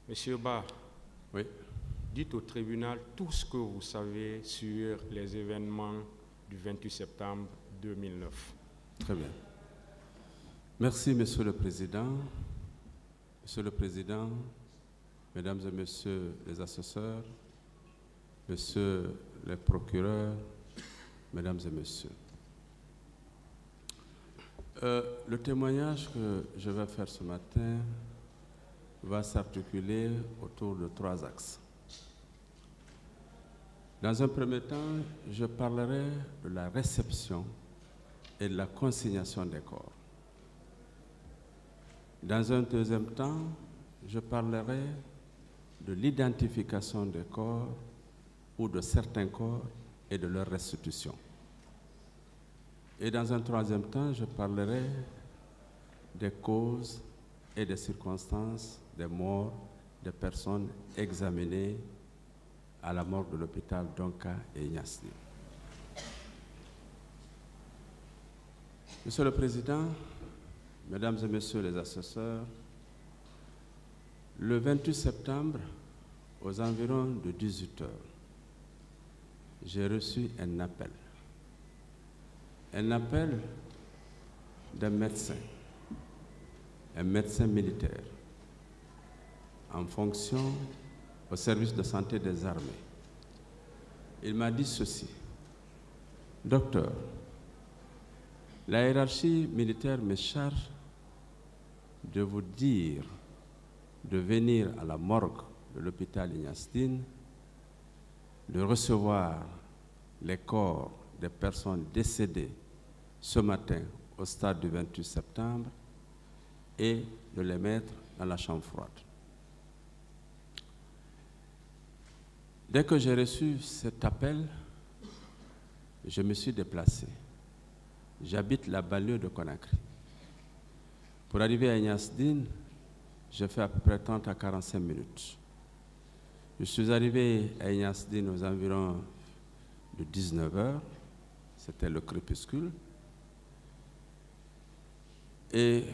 Monsieur Ba, Oui. dites au tribunal tout ce que vous savez sur les événements du 28 septembre 2009. Très bien. Merci, Monsieur le Président. Monsieur le Président, Mesdames et Messieurs les assesseurs, Messieurs les procureurs, Mesdames et Messieurs. Le témoignage que je vais faire ce matin va s'articuler autour de 3 axes. Dans un premier temps, je parlerai de la réception et de la consignation des corps. Dans un deuxième temps, je parlerai de l'identification des corps ou de certains corps et de leur restitution. Et dans un troisième temps, je parlerai des causes et des circonstances des morts des personnes examinées à la morgue de l'hôpital Donka et Ignace Dine. Monsieur le Président, Mesdames et Messieurs les assesseurs, le 28 septembre, aux environs de 18 heures, j'ai reçu un appel d'un médecin, un médecin militaire, en fonction au service de santé des armées. Il m'a dit ceci: Docteur, la hiérarchie militaire me charge de vous dire de venir à la morgue de l'hôpital Ignace Dine, de recevoir les corps des personnes décédées ce matin au stade du 28 septembre et de les mettre dans la chambre froide. Dès que j'ai reçu cet appel, je me suis déplacé. J'habite la banlieue de Conakry. Pour arriver à Ignace Dine, j'ai fait à peu près 30 à 45 minutes. Je suis arrivé à Ignace Dine aux environs de 19 heures. C'était le crépuscule. Et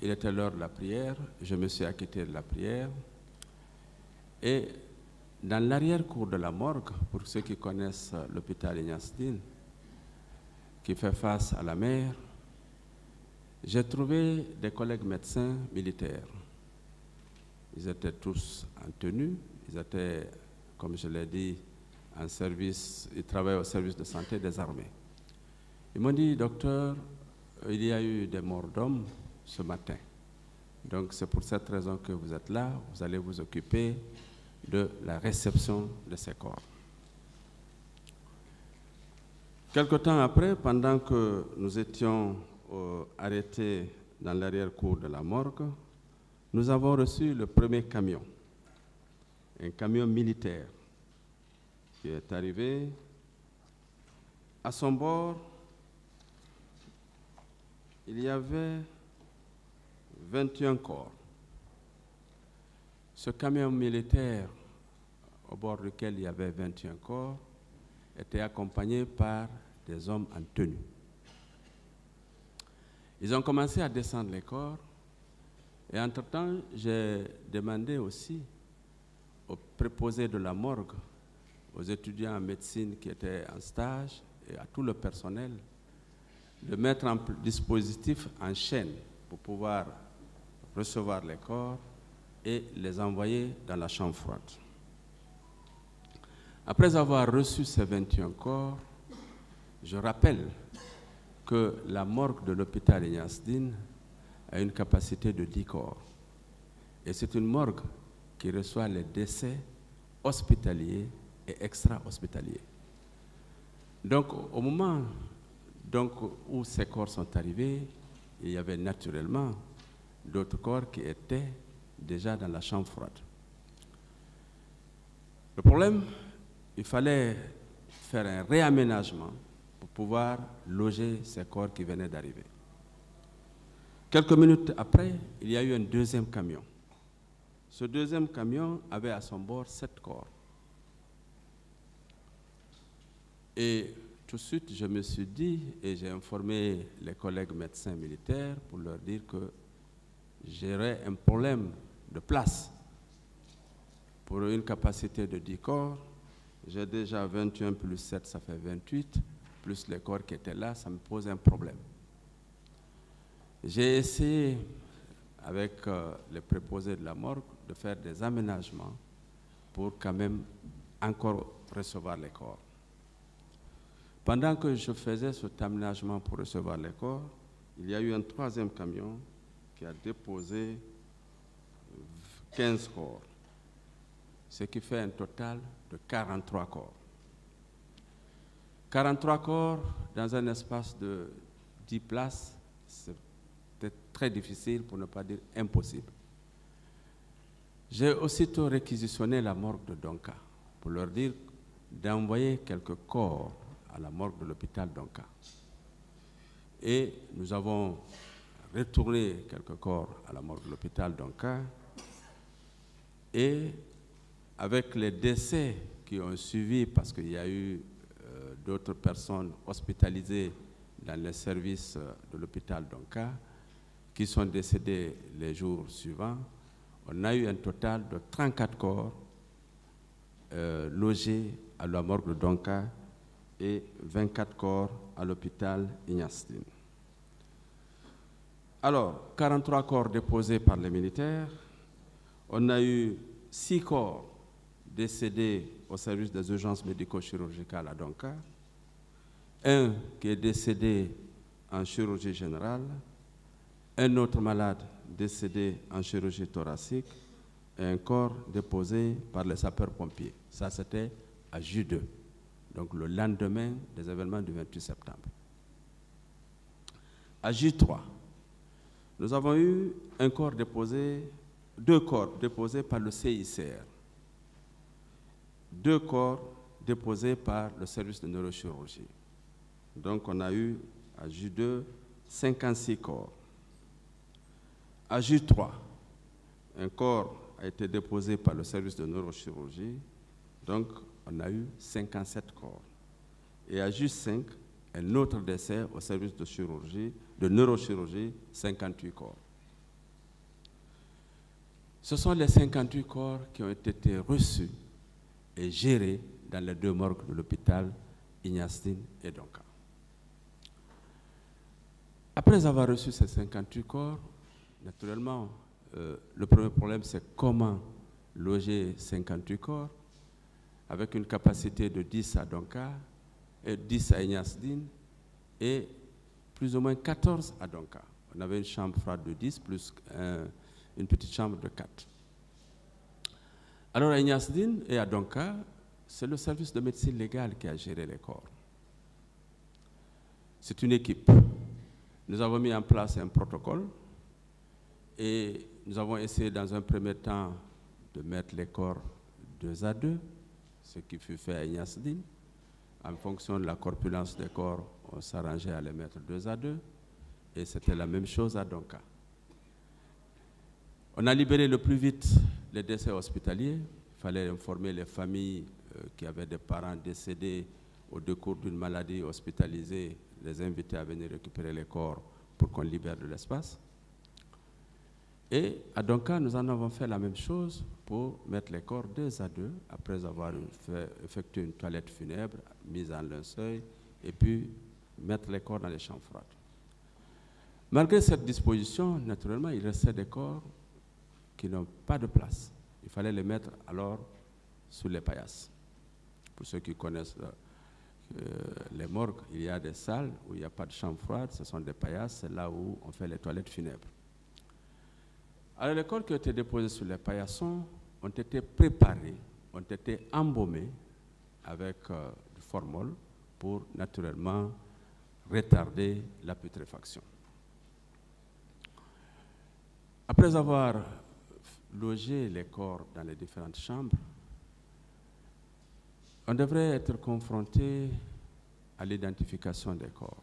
il était l'heure de la prière. Je me suis acquitté de la prière. Et dans l'arrière-cour de la morgue, pour ceux qui connaissent l'hôpital Ignace Dine, qui fait face à la mer, j'ai trouvé des collègues médecins militaires. Ils étaient tous en tenue, ils étaient, comme je l'ai dit, en service, ils travaillaient au service de santé des armées. Ils m'ont dit: Docteur, il y a eu des morts d'hommes ce matin. Donc c'est pour cette raison que vous êtes là, vous allez vous occuper de la réception de ces corps. Quelque temps après, pendant que nous étions arrêtés dans l'arrière-cour de la morgue, nous avons reçu le premier camion, un camion militaire qui est arrivé. À son bord, il y avait 21 corps. Ce camion militaire, au bord duquel il y avait 21 corps, était accompagné par des hommes en tenue. Ils ont commencé à descendre les corps, et entre-temps, j'ai demandé aussi aux préposés de la morgue, aux étudiants en médecine qui étaient en stage et à tout le personnel, de mettre en dispositif en chaîne pour pouvoir recevoir les corps et les envoyer dans la chambre froide. Après avoir reçu ces 21 corps, je rappelle que la morgue de l'hôpital Ignace Dine a une capacité de 10 corps. Et c'est une morgue qui reçoit les décès hospitaliers et extra-hospitaliers. Donc, au moment où ces corps sont arrivés, il y avait naturellement d'autres corps qui étaient déjà dans la chambre froide. Le problème, il fallait faire un réaménagement pour pouvoir loger ces corps qui venaient d'arriver. Quelques minutes après, il y a eu un deuxième camion. Ce deuxième camion avait à son bord 7 corps. Et tout de suite, je me suis dit, et j'ai informé les collègues médecins militaires pour leur dire que j'aurais un problème de place pour une capacité de 10 corps. J'ai déjà 21 plus 7, ça fait 28, plus les corps qui étaient là, ça me pose un problème. J'ai essayé, avec les préposés de la morgue, de faire des aménagements pour quand même encore recevoir les corps. Pendant que je faisais cet aménagement pour recevoir les corps, il y a eu un troisième camion qui a déposé 15 corps, ce qui fait un total de 43 corps. 43 corps dans un espace de 10 places, c'était très difficile, pour ne pas dire impossible. J'ai aussitôt réquisitionné la morgue de Donka pour leur dire d'envoyer quelques corps à la morgue de l'hôpital Donka. Et nous avons retourné quelques corps à la morgue de l'hôpital Donka. Et avec les décès qui ont suivi, parce qu'il y a eu d'autres personnes hospitalisées dans les services de l'hôpital Donka, qui sont décédées les jours suivants, on a eu un total de 34 corps logés à la morgue de Donka et 24 corps à l'hôpital Ignasdine. Alors, 43 corps déposés par les militaires. On a eu 6 corps décédés au service des urgences médico-chirurgicales à Donka, un qui est décédé en chirurgie générale, un autre malade décédé en chirurgie thoracique et un corps déposé par les sapeurs-pompiers. Ça, c'était à J2, donc le lendemain des événements du 28 septembre. À J3, nous avons eu deux corps déposés par le CICR, 2 corps déposés par le service de neurochirurgie. Donc on a eu à J2 56 corps. À J3, un corps a été déposé par le service de neurochirurgie, donc on a eu 57 corps. Et à J5, un autre décès au service de chirurgie, de neurochirurgie, 58 corps. Ce sont les 58 corps qui ont été reçus et gérés dans les 2 morgues de l'hôpital Ignasdine et Donka. Après avoir reçu ces 58 corps, naturellement, le premier problème, c'est comment loger 58 corps avec une capacité de 10 à Donka, et 10 à Ignasdine et plus ou moins 14 à Donka. On avait une chambre froide de 10 plus une petite chambre de 4. Alors à Ignasdine et à Donka, c'est le service de médecine légale qui a géré les corps. C'est une équipe. Nous avons mis en place un protocole et nous avons essayé dans un premier temps de mettre les corps 2 à 2, ce qui fut fait à Ignasdine. En fonction de la corpulence des corps, on s'arrangeait à les mettre 2 à 2 et c'était la même chose à Donka. On a libéré le plus vite les décès hospitaliers. Il fallait informer les familles qui avaient des parents décédés au décours d'une maladie hospitalisée, les inviter à venir récupérer les corps pour qu'on libère de l'espace. Et à Donka, nous en avons fait la même chose pour mettre les corps 2 à 2, après avoir effectué une toilette funèbre, mise en linceul, et puis mettre les corps dans les chambres froides. Malgré cette disposition, naturellement, il restait des corps qui n'ont pas de place. Il fallait les mettre alors sous les paillasses. Pour ceux qui connaissent les morgues, il y a des salles où il n'y a pas de chambre froide, ce sont des paillasses, c'est là où on fait les toilettes funèbres. Alors les corps qui ont été déposés sur les paillassons ont été préparés, ont été embaumés avec du formol pour naturellement retarder la putréfaction. Après avoir logé les corps dans les différentes chambres, on devrait être confronté à l'identification des corps.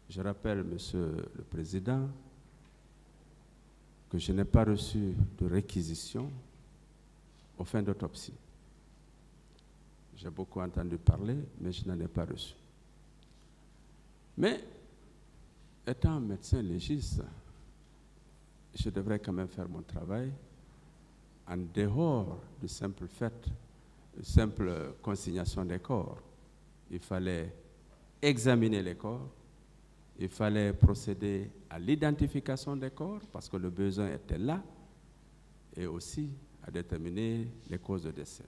Je rappelle, Monsieur le Président, que je n'ai pas reçu de réquisition aux fins d'autopsie. J'ai beaucoup entendu parler, mais je n'en ai pas reçu. Mais, étant médecin légiste, je devrais quand même faire mon travail en dehors du simple fait, simple consignation des corps. Il fallait examiner les corps, il fallait procéder à l'identification des corps parce que le besoin était là et aussi à déterminer les causes de décès.